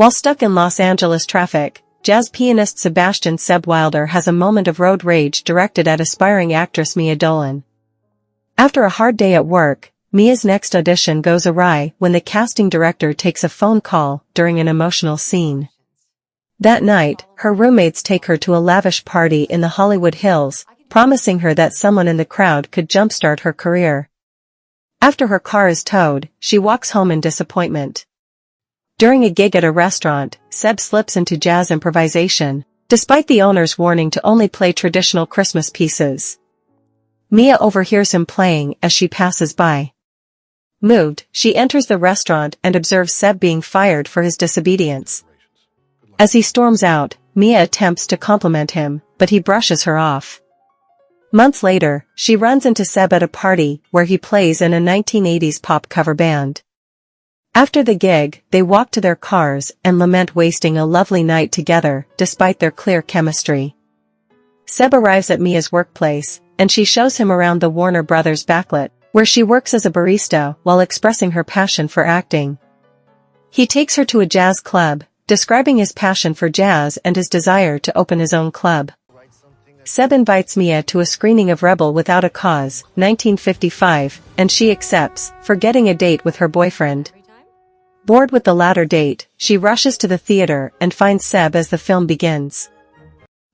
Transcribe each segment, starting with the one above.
While stuck in Los Angeles traffic, jazz pianist Sebastian "Seb" Wilder has a moment of road rage directed at aspiring actress Mia Dolan. After a hard day at work, Mia's next audition goes awry when the casting director takes a phone call during an emotional scene. That night, her roommates take her to a lavish party in the Hollywood Hills, promising her that someone in the crowd could jumpstart her career. After her car is towed, she walks home in disappointment. During a gig at a restaurant, Seb slips into jazz improvisation, despite the owner's warning to only play traditional Christmas pieces. Mia overhears him playing as she passes by. Moved, she enters the restaurant and observes Seb being fired for his disobedience. As he storms out, Mia attempts to compliment him, but he brushes her off. Months later, she runs into Seb at a party where he plays in a 1980s pop cover band. After the gig, they walk to their cars and lament wasting a lovely night together, despite their clear chemistry. Seb arrives at Mia's workplace, and she shows him around the Warner Brothers backlit, where she works as a barista while expressing her passion for acting. He takes her to a jazz club, describing his passion for jazz and his desire to open his own club. Seb invites Mia to a screening of Rebel Without a Cause, 1955, and she accepts, forgetting a date with her boyfriend. Bored with the latter date, she rushes to the theater and finds Seb as the film begins.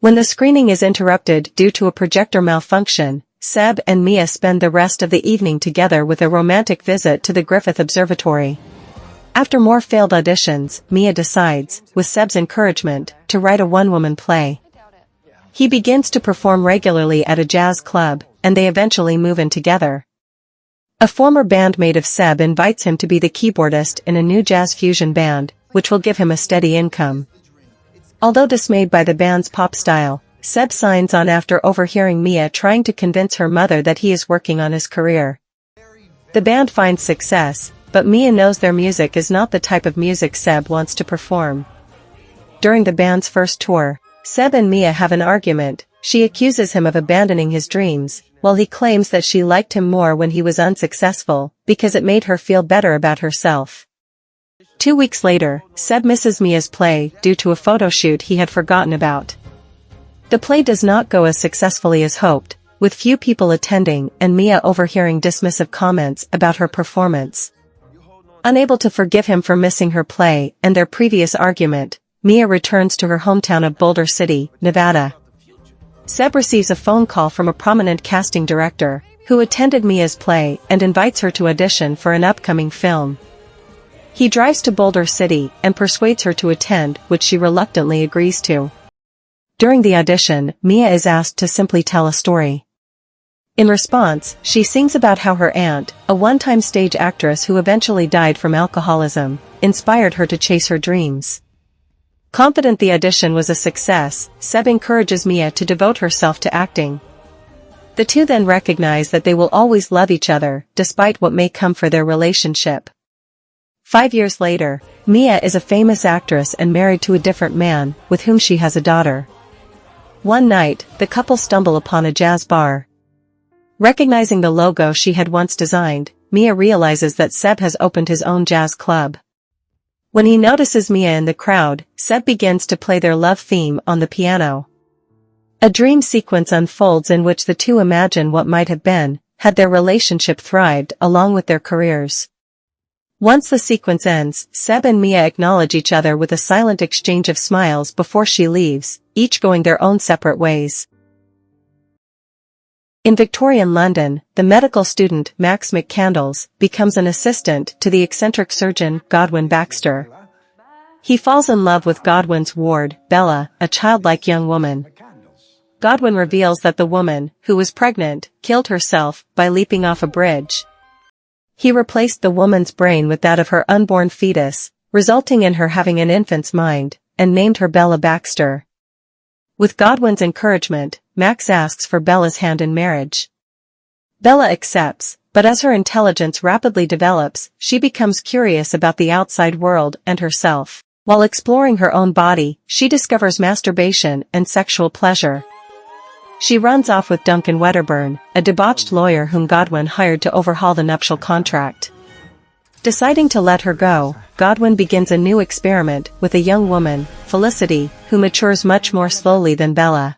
When the screening is interrupted due to a projector malfunction, Seb and Mia spend the rest of the evening together with a romantic visit to the Griffith Observatory. After more failed auditions, Mia decides, with Seb's encouragement, to write a one-woman play. He begins to perform regularly at a jazz club, and they eventually move in together. A former bandmate of Seb invites him to be the keyboardist in a new jazz fusion band, which will give him a steady income. Although dismayed by the band's pop style, Seb signs on after overhearing Mia trying to convince her mother that he is working on his career. The band finds success, but Mia knows their music is not the type of music Seb wants to perform. During the band's first tour, Seb and Mia have an argument. She accuses him of abandoning his dreams, while he claims that she liked him more when he was unsuccessful, because it made her feel better about herself. 2 weeks later, Seb misses Mia's play due to a photo shoot he had forgotten about. The play does not go as successfully as hoped, with few people attending and Mia overhearing dismissive comments about her performance. Unable to forgive him for missing her play and their previous argument, Mia returns to her hometown of Boulder City, Nevada. Seb receives a phone call from a prominent casting director, who attended Mia's play and invites her to audition for an upcoming film. He drives to Boulder City and persuades her to attend, which she reluctantly agrees to. During the audition, Mia is asked to simply tell a story. In response, she sings about how her aunt, a one-time stage actress who eventually died from alcoholism, inspired her to chase her dreams. Confident the audition was a success, Seb encourages Mia to devote herself to acting. The two then recognize that they will always love each other, despite what may come for their relationship. 5 years later, Mia is a famous actress and married to a different man, with whom she has a daughter. One night, the couple stumble upon a jazz bar. Recognizing the logo she had once designed, Mia realizes that Seb has opened his own jazz club. When he notices Mia in the crowd, Seb begins to play their love theme on the piano. A dream sequence unfolds in which the two imagine what might have been, had their relationship thrived along with their careers. Once the sequence ends, Seb and Mia acknowledge each other with a silent exchange of smiles before she leaves, each going their own separate ways. In Victorian London, the medical student Max McCandles becomes an assistant to the eccentric surgeon Godwin Baxter. He falls in love with Godwin's ward, Bella, a childlike young woman. Godwin reveals that the woman, who was pregnant, killed herself by leaping off a bridge. He replaced the woman's brain with that of her unborn fetus, resulting in her having an infant's mind, and named her Bella Baxter. With Godwin's encouragement, Max asks for Bella's hand in marriage. Bella accepts, but as her intelligence rapidly develops, she becomes curious about the outside world and herself. While exploring her own body, she discovers masturbation and sexual pleasure. She runs off with Duncan Wedderburn, a debauched lawyer whom Godwin hired to overhaul the nuptial contract. Deciding to let her go, Godwin begins a new experiment with a young woman, Felicity, who matures much more slowly than Bella.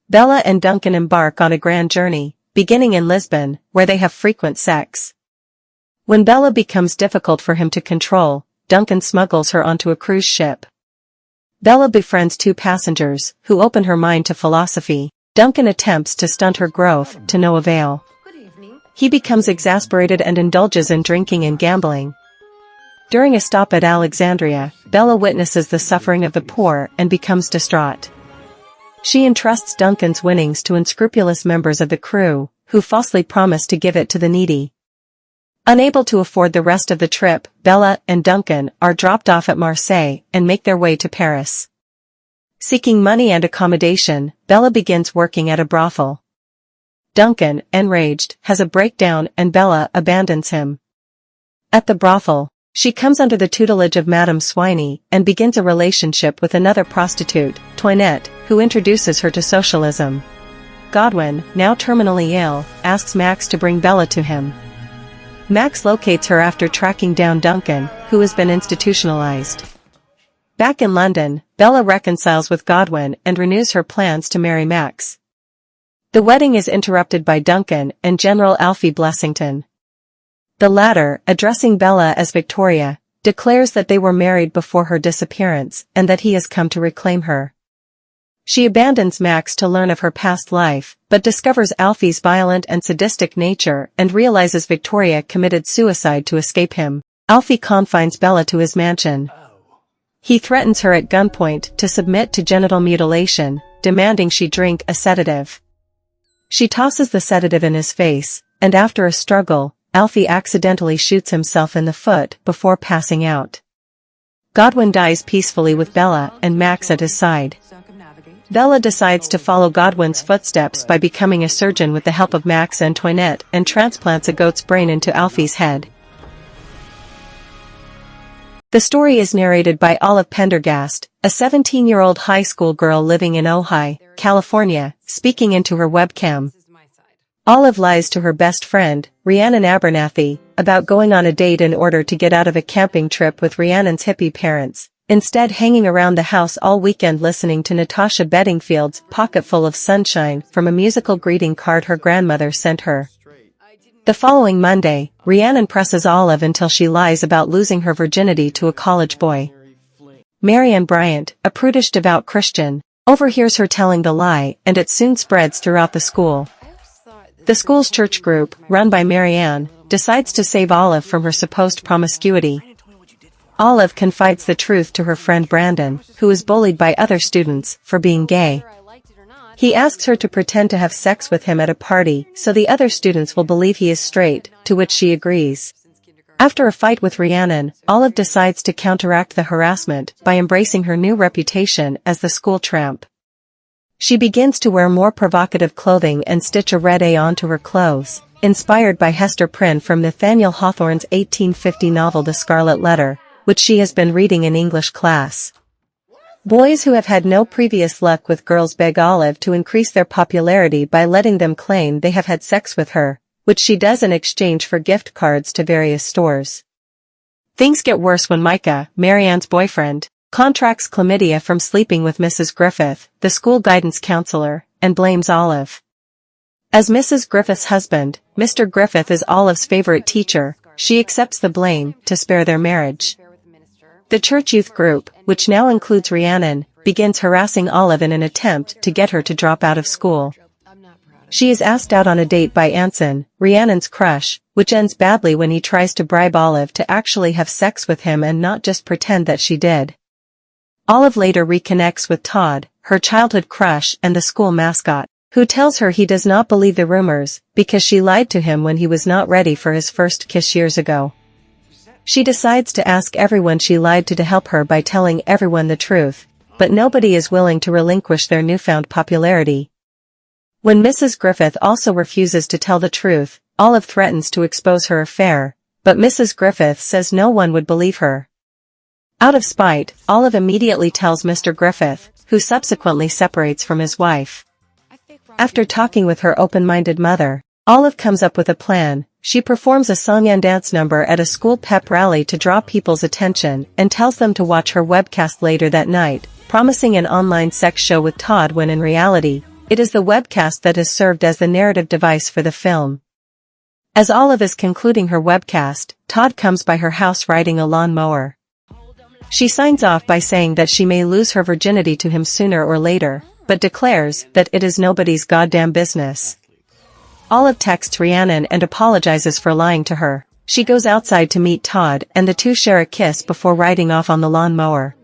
Bella and Duncan embark on a grand journey, beginning in Lisbon, where they have frequent sex. When Bella becomes difficult for him to control, Duncan smuggles her onto a cruise ship. Bella befriends two passengers, who open her mind to philosophy. Duncan attempts to stunt her growth, to no avail. He becomes exasperated and indulges in drinking and gambling. During a stop at Alexandria, Bella witnesses the suffering of the poor and becomes distraught. She entrusts Duncan's winnings to unscrupulous members of the crew, who falsely promise to give it to the needy. Unable to afford the rest of the trip, Bella and Duncan are dropped off at Marseille and make their way to Paris. Seeking money and accommodation, Bella begins working at a brothel. Duncan, enraged, has a breakdown and Bella abandons him. At the brothel, she comes under the tutelage of Madame Swiney and begins a relationship with another prostitute, Toinette, who introduces her to socialism. Godwin, now terminally ill, asks Max to bring Bella to him. Max locates her after tracking down Duncan, who has been institutionalized. Back in London, Bella reconciles with Godwin and renews her plans to marry Max. The wedding is interrupted by Duncan and General Alfie Blessington. The latter, addressing Bella as Victoria, declares that they were married before her disappearance and that he has come to reclaim her. She abandons Max to learn of her past life, but discovers Alfie's violent and sadistic nature and realizes Victoria committed suicide to escape him. Alfie confines Bella to his mansion. He threatens her at gunpoint to submit to genital mutilation, demanding she drink a sedative. She tosses the sedative in his face, and after a struggle, Alfie accidentally shoots himself in the foot before passing out. Godwin dies peacefully with Bella and Max at his side. Bella decides to follow Godwin's footsteps by becoming a surgeon with the help of Max and Toinette and transplants a goat's brain into Alfie's head. The story is narrated by Olive Pendergast, a 17-year-old high school girl living in Ojai, California, speaking into her webcam. Olive lies to her best friend, Rhiannon Abernathy, about going on a date in order to get out of a camping trip with Rhiannon's hippie parents, instead hanging around the house all weekend listening to Natasha Bedingfield's Pocketful of Sunshine from a musical greeting card her grandmother sent her. The following Monday, Rhiannon presses Olive until she lies about losing her virginity to a college boy. Marianne Bryant, a prudish devout Christian, overhears her telling the lie and it soon spreads throughout the school. The school's church group, run by Marianne, decides to save Olive from her supposed promiscuity. Olive confides the truth to her friend Brandon, who is bullied by other students for being gay. He asks her to pretend to have sex with him at a party so the other students will believe he is straight, to which she agrees. After a fight with Rhiannon, Olive decides to counteract the harassment by embracing her new reputation as the school tramp. She begins to wear more provocative clothing and stitch a red A onto her clothes, inspired by Hester Prynne from Nathaniel Hawthorne's 1850 novel The Scarlet Letter, which she has been reading in English class. Boys who have had no previous luck with girls beg Olive to increase their popularity by letting them claim they have had sex with her, which she does in exchange for gift cards to various stores. Things get worse when Micah, Marianne's boyfriend, contracts chlamydia from sleeping with Mrs. Griffith, the school guidance counselor, and blames Olive. As Mrs. Griffith's husband, Mr. Griffith is Olive's favorite teacher, she accepts the blame to spare their marriage. The church youth group, which now includes Rhiannon, begins harassing Olive in an attempt to get her to drop out of school. She is asked out on a date by Anson, Rhiannon's crush, which ends badly when he tries to bribe Olive to actually have sex with him and not just pretend that she did. Olive later reconnects with Todd, her childhood crush and the school mascot, who tells her he does not believe the rumors because she lied to him when he was not ready for his first kiss years ago. She decides to ask everyone she lied to help her by telling everyone the truth, but nobody is willing to relinquish their newfound popularity. When Mrs. Griffith also refuses to tell the truth, Olive threatens to expose her affair, but Mrs. Griffith says no one would believe her. Out of spite, Olive immediately tells Mr. Griffith, who subsequently separates from his wife. After talking with her open-minded mother, Olive comes up with a plan, she performs a song and dance number at a school pep rally to draw people's attention and tells them to watch her webcast later that night, promising an online sex show with Todd when in reality, it is the webcast that has served as the narrative device for the film. As Olive is concluding her webcast, Todd comes by her house riding a lawnmower. She signs off by saying that she may lose her virginity to him sooner or later, but declares that it is nobody's goddamn business. Olive texts Rhiannon and apologizes for lying to her. She goes outside to meet Todd and the two share a kiss before riding off on the lawnmower.